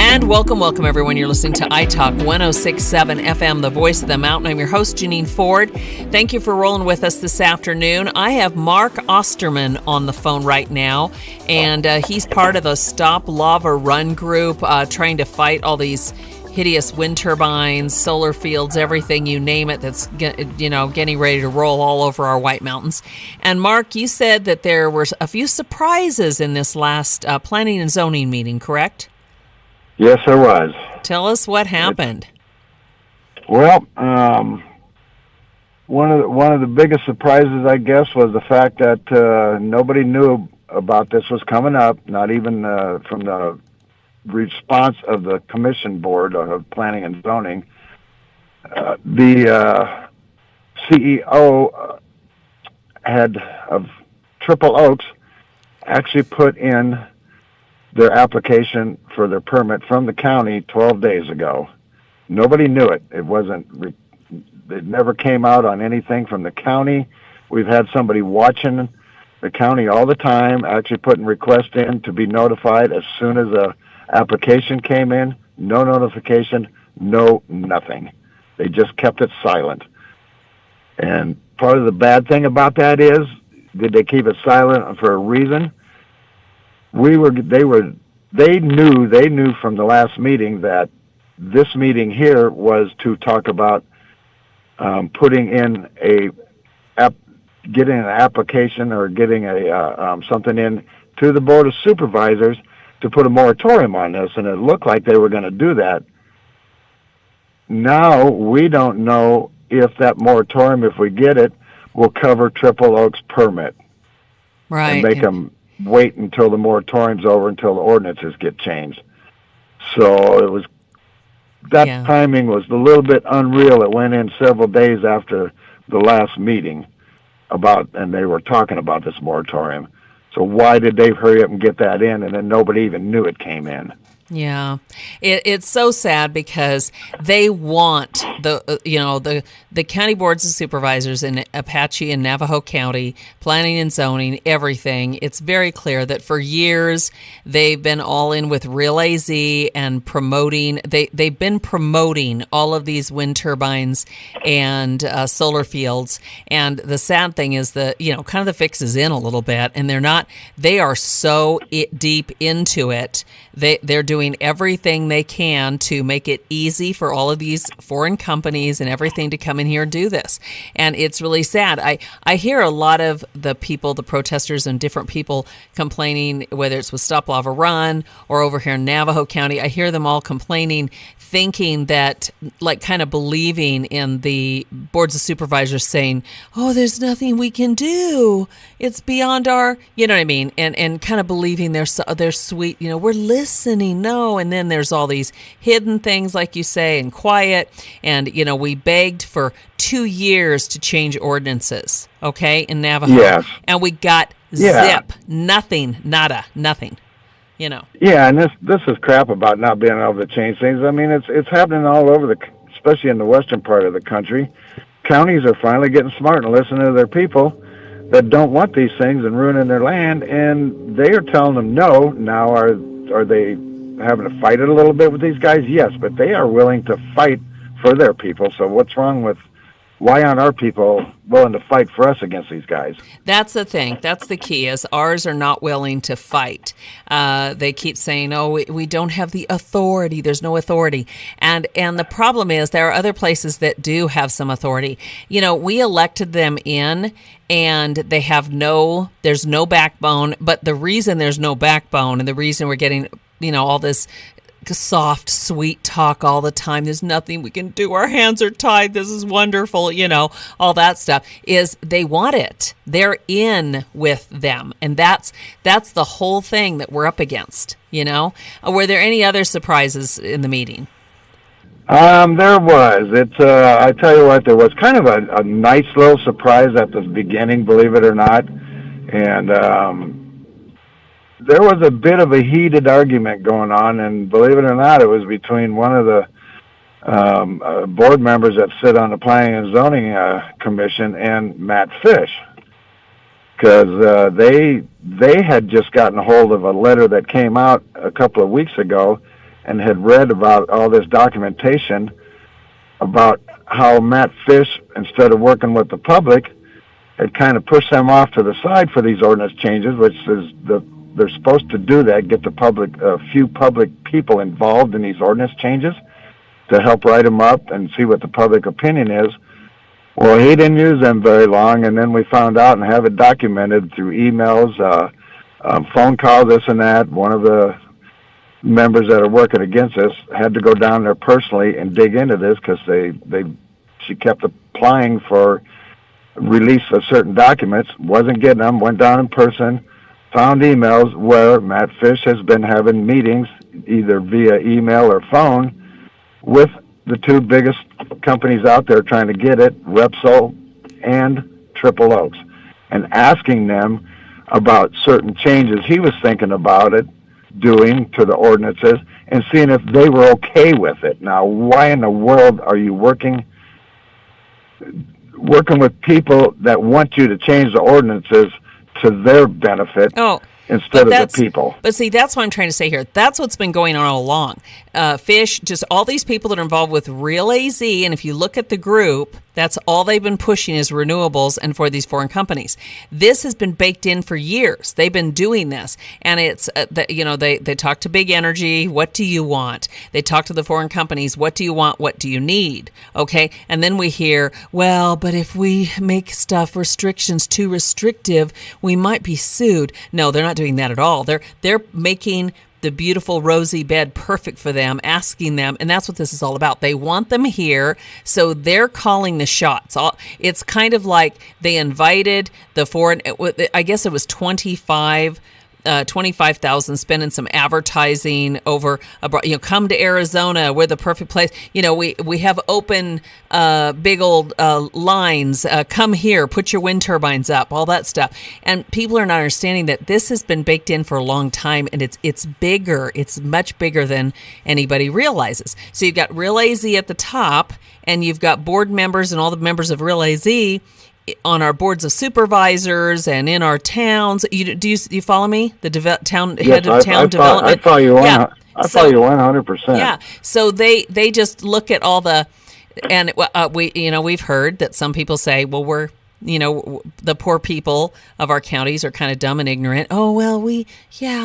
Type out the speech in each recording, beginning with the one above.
And welcome everyone. You're listening to Italk106.7 FM, the voice of the mountain. I'm your host, Jineane Ford. Thank you for rolling with us this afternoon. I have Mark Osterman on the phone right now, and he's part of the Stop Lava Run group, trying to fight all these hideous wind turbines, solar fields, everything, you name it, that's getting ready to roll all over our White Mountains. And Mark, you said that there were a few surprises in this last planning and zoning meeting, correct? Yes, there was. Tell us what happened. Well, one of the biggest surprises, I guess, was the fact that nobody knew about this was coming up, not even from the response of the Commission Board of Planning and Zoning. The CEO of Triple Oaks actually put in their application for their permit from the county 12 days ago. Nobody knew it. It never came out on anything from the county. We've had somebody watching the county all the time, actually putting requests in to be notified as soon as a application came in. No notification, no nothing. They just kept it silent. And part of the bad thing about that is, did they keep it silent for a reason? They knew from the last meeting that this meeting here was to talk about putting in getting an application or getting something in to the Board of Supervisors to put a moratorium on this, and it looked like they were going to do that. Now we don't know if that moratorium, if we get it, will cover Triple Oaks permit. Right. And make them wait until the moratorium's over, until the ordinances get changed. So timing was a little bit unreal. It went in several days after the last meeting and they were talking about this moratorium. So why did they hurry up and get that in, and then nobody even knew it came in? Yeah, it's so sad because they want the county boards of supervisors in Apache and Navajo County, planning and zoning, everything. It's very clear that for years they've been all in with Real AZ and promoting. They've been promoting all of these wind turbines and solar fields. And the sad thing is that kind of the fix is in a little bit, and they're not. They are so deep into it. They're doing everything they can to make it easy for all of these foreign companies and everything to come in here and do this. And it's really sad. I hear a lot of the people, the protesters and different people complaining, whether it's with Stop Lava Run or over here in Navajo County, I hear them all complaining, thinking that, like, kind of believing in the boards of supervisors saying, oh, there's nothing we can do. It's beyond our, you know what I mean? And kind of believing they're sweet, we're listening. No. And then there's all these hidden things, like you say, and quiet. And, we begged for 2 years to change ordinances, okay, in Navajo. Yes. And we got zip, nothing, nada, nothing. Yeah, and this is crap about not being able to change things. I mean, it's happening all over especially in the western part of the country. Counties are finally getting smart and listening to their people that don't want these things and ruining their land, and they are telling them no. Now, are they having to fight it a little bit with these guys? Yes, but they are willing to fight for their people. So what's wrong with? Why aren't our people willing to fight for us against these guys? That's the thing. That's the key, is ours are not willing to fight. They keep saying, oh, we don't have the authority. There's no authority. And the problem is there are other places that do have some authority. We elected them in, and they have there's no backbone. But the reason there's no backbone, and the reason we're getting, all this soft, sweet talk all the time, there's nothing we can do, our hands are tied, this is wonderful, all that stuff, is they want it. They're in with them. And that's the whole thing that we're up against, Were there any other surprises in the meeting? There was. I tell you what, there was kind of a nice little surprise at the beginning, believe it or not. And there was a bit of a heated argument going on, and believe it or not, it was between one of the board members that sit on the Planning and Zoning Commission and Matt Fish, because they had just gotten a hold of a letter that came out a couple of weeks ago, and had read about all this documentation about how Matt Fish, instead of working with the public, had kind of pushed them off to the side for these ordinance changes, which is they're supposed to do that, get the public, a few public people involved in these ordinance changes to help write them up and see what the public opinion is. Well, he didn't use them very long, and then we found out and have it documented through emails, phone calls, this and that. One of the members that are working against us had to go down there personally and dig into this because she kept applying for release of certain documents, wasn't getting them, went down in person, found emails where Matt Fish has been having meetings either via email or phone with the two biggest companies out there trying to get it, Repsol and Triple Oaks, and asking them about certain changes he was thinking about it doing to the ordinances and seeing if they were okay with it. Now, why in the world are you working with people that want you to change the ordinances to their benefit instead of the people? But see, that's what I'm trying to say here. That's what's been going on all along. Fish, just all these people that are involved with Real AZ, and if you look at the group, that's all they've been pushing is renewables and for these foreign companies. This has been baked in for years. They've been doing this, and it's they talk to big energy. What do you want? They talk to the foreign companies. What do you want? What do you need? Okay, and then we hear, well, but if we make restrictions too restrictive, we might be sued. No, they're not doing that at all. They're making the beautiful rosy bed perfect for them, asking them, and that's what this is all about. They want them here, so they're calling the shots. It's kind of like they invited the foreign, I guess it was 25,000 spending some advertising over, come to Arizona, we're the perfect place. We have open big old lines, come here, put your wind turbines up, all that stuff. And people are not understanding that this has been baked in for a long time, and it's bigger. It's much bigger than anybody realizes. So you've got Real AZ at the top, and you've got board members and all the members of Real AZ on our boards of supervisors and in our towns. Do you follow me? The head of town development. I follow you. I follow you 100%. Yeah. So they just look at all the, and we've heard that some people say, well, we're the poor people of our counties are kind of dumb and ignorant. Oh, well, this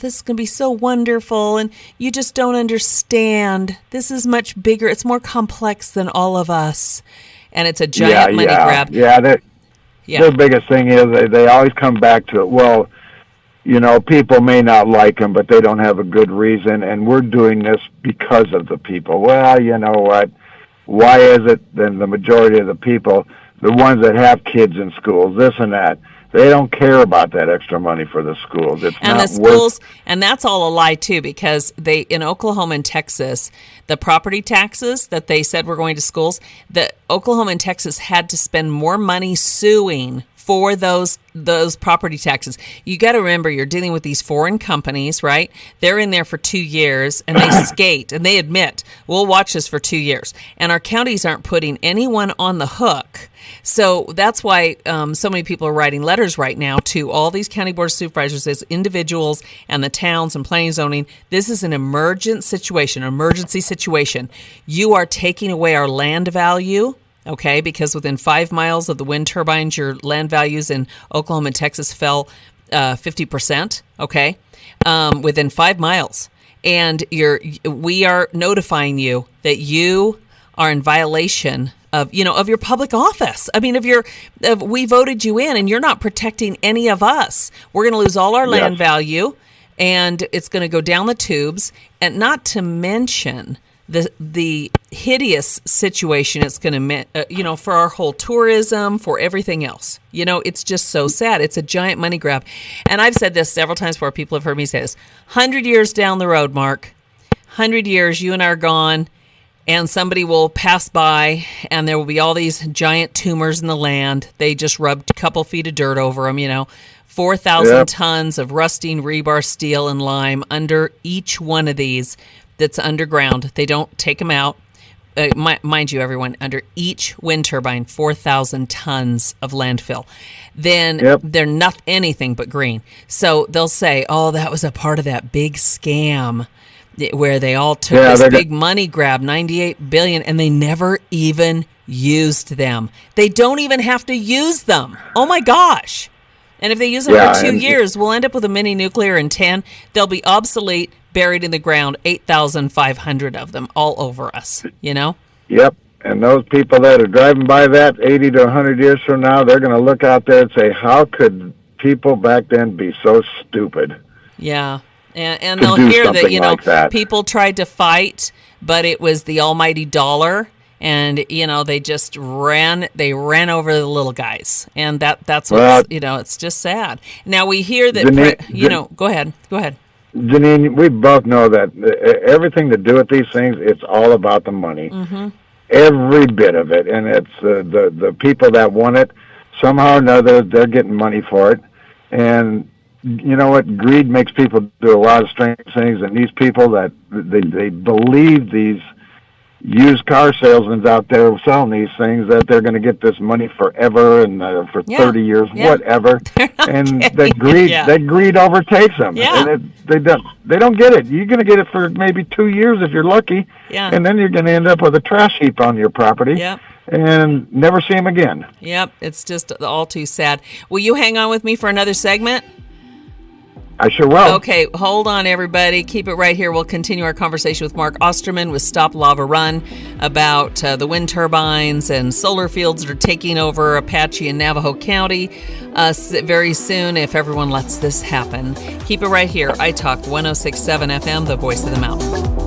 is going to be so wonderful, and you just don't understand. This is much bigger. It's more complex than all of us, and it's a giant money grab. Yeah. Their biggest thing is they always come back to it. Well, people may not like them, but they don't have a good reason, and we're doing this because of the people. Well, you know what? Why is it then the majority of the people, the ones that have kids in schools, this and that, they don't care about that extra money for the schools. And that's all a lie too, because in Oklahoma and Texas, the property taxes that they said were going to schools, the Oklahoma and Texas had to spend more money suing for those property taxes. You got to remember, you're dealing with these foreign companies, right? They're in there for 2 years, and they skate, and they admit, we'll watch this for 2 years. And our counties aren't putting anyone on the hook. So that's why so many people are writing letters right now to all these county board of supervisors as individuals and the towns and planning zoning. This is an emergency situation. You are taking away our land value. Okay, because within 5 miles of the wind turbines, your land values in Oklahoma and Texas fell 50%. Okay, within 5 miles, and we are notifying you that you are in violation of your public office. I mean, we voted you in, and you're not protecting any of us. We're going to lose all our land value, and it's going to go down the tubes, and not to mention the hideous situation it's going to, for our whole tourism, for everything else. It's just so sad. It's a giant money grab. And I've said this several times before. People have heard me say this. 100 years down the road, Mark, 100 years, you and I are gone, and somebody will pass by, and there will be all these giant tumors in the land. They just rubbed a couple feet of dirt over them, 4,000 tons of rusting rebar, steel, and lime under each one of these that's underground. They don't take them out. Mind you, everyone, under each wind turbine, 4,000 tons of landfill. Then they're not anything but green. So they'll say, oh, that was a part of that big scam. where they all took this big money grab, $98 billion, and they never even used them. They don't even have to use them. Oh my gosh. And if they use them for 2 years, we'll end up with a mini nuclear in 10. They'll be obsolete, buried in the ground, 8,500 of them all over us, you know? Yep. And those people that are driving by that 80 to 100 years from now, they're going to look out there and say, how could people back then be so stupid? Yeah. And they'll hear that, you know, like people tried to fight, but it was the almighty dollar. And, you know, they just ran over the little guys. And that's what's, you know, it's just sad. Now we hear that, Jineane, go ahead. Jineane, we both know that everything to do with these things, it's all about the money. Mm-hmm. Every bit of it. And it's the people that want it, somehow or another, they're getting money for it. And you know what? Greed makes people do a lot of strange things. And these people that they believe these used car salesmen out there selling these things that they're going to get this money forever and for 30 years, whatever. And that greed overtakes them. Yeah. And they don't get it. You're going to get it for maybe 2 years if you're lucky. Yeah. And then you're going to end up with a trash heap on your property. Yep. And never see them again. Yep. It's just all too sad. Will you hang on with me for another segment? I sure will. Okay, hold on, everybody. Keep it right here. We'll continue our conversation with Mark Osterman with Stop Lava Run about the wind turbines and solar fields that are taking over Apache and Navajo County very soon, if everyone lets this happen. Keep it right here. Italk 106.7 FM, the voice of the mountain.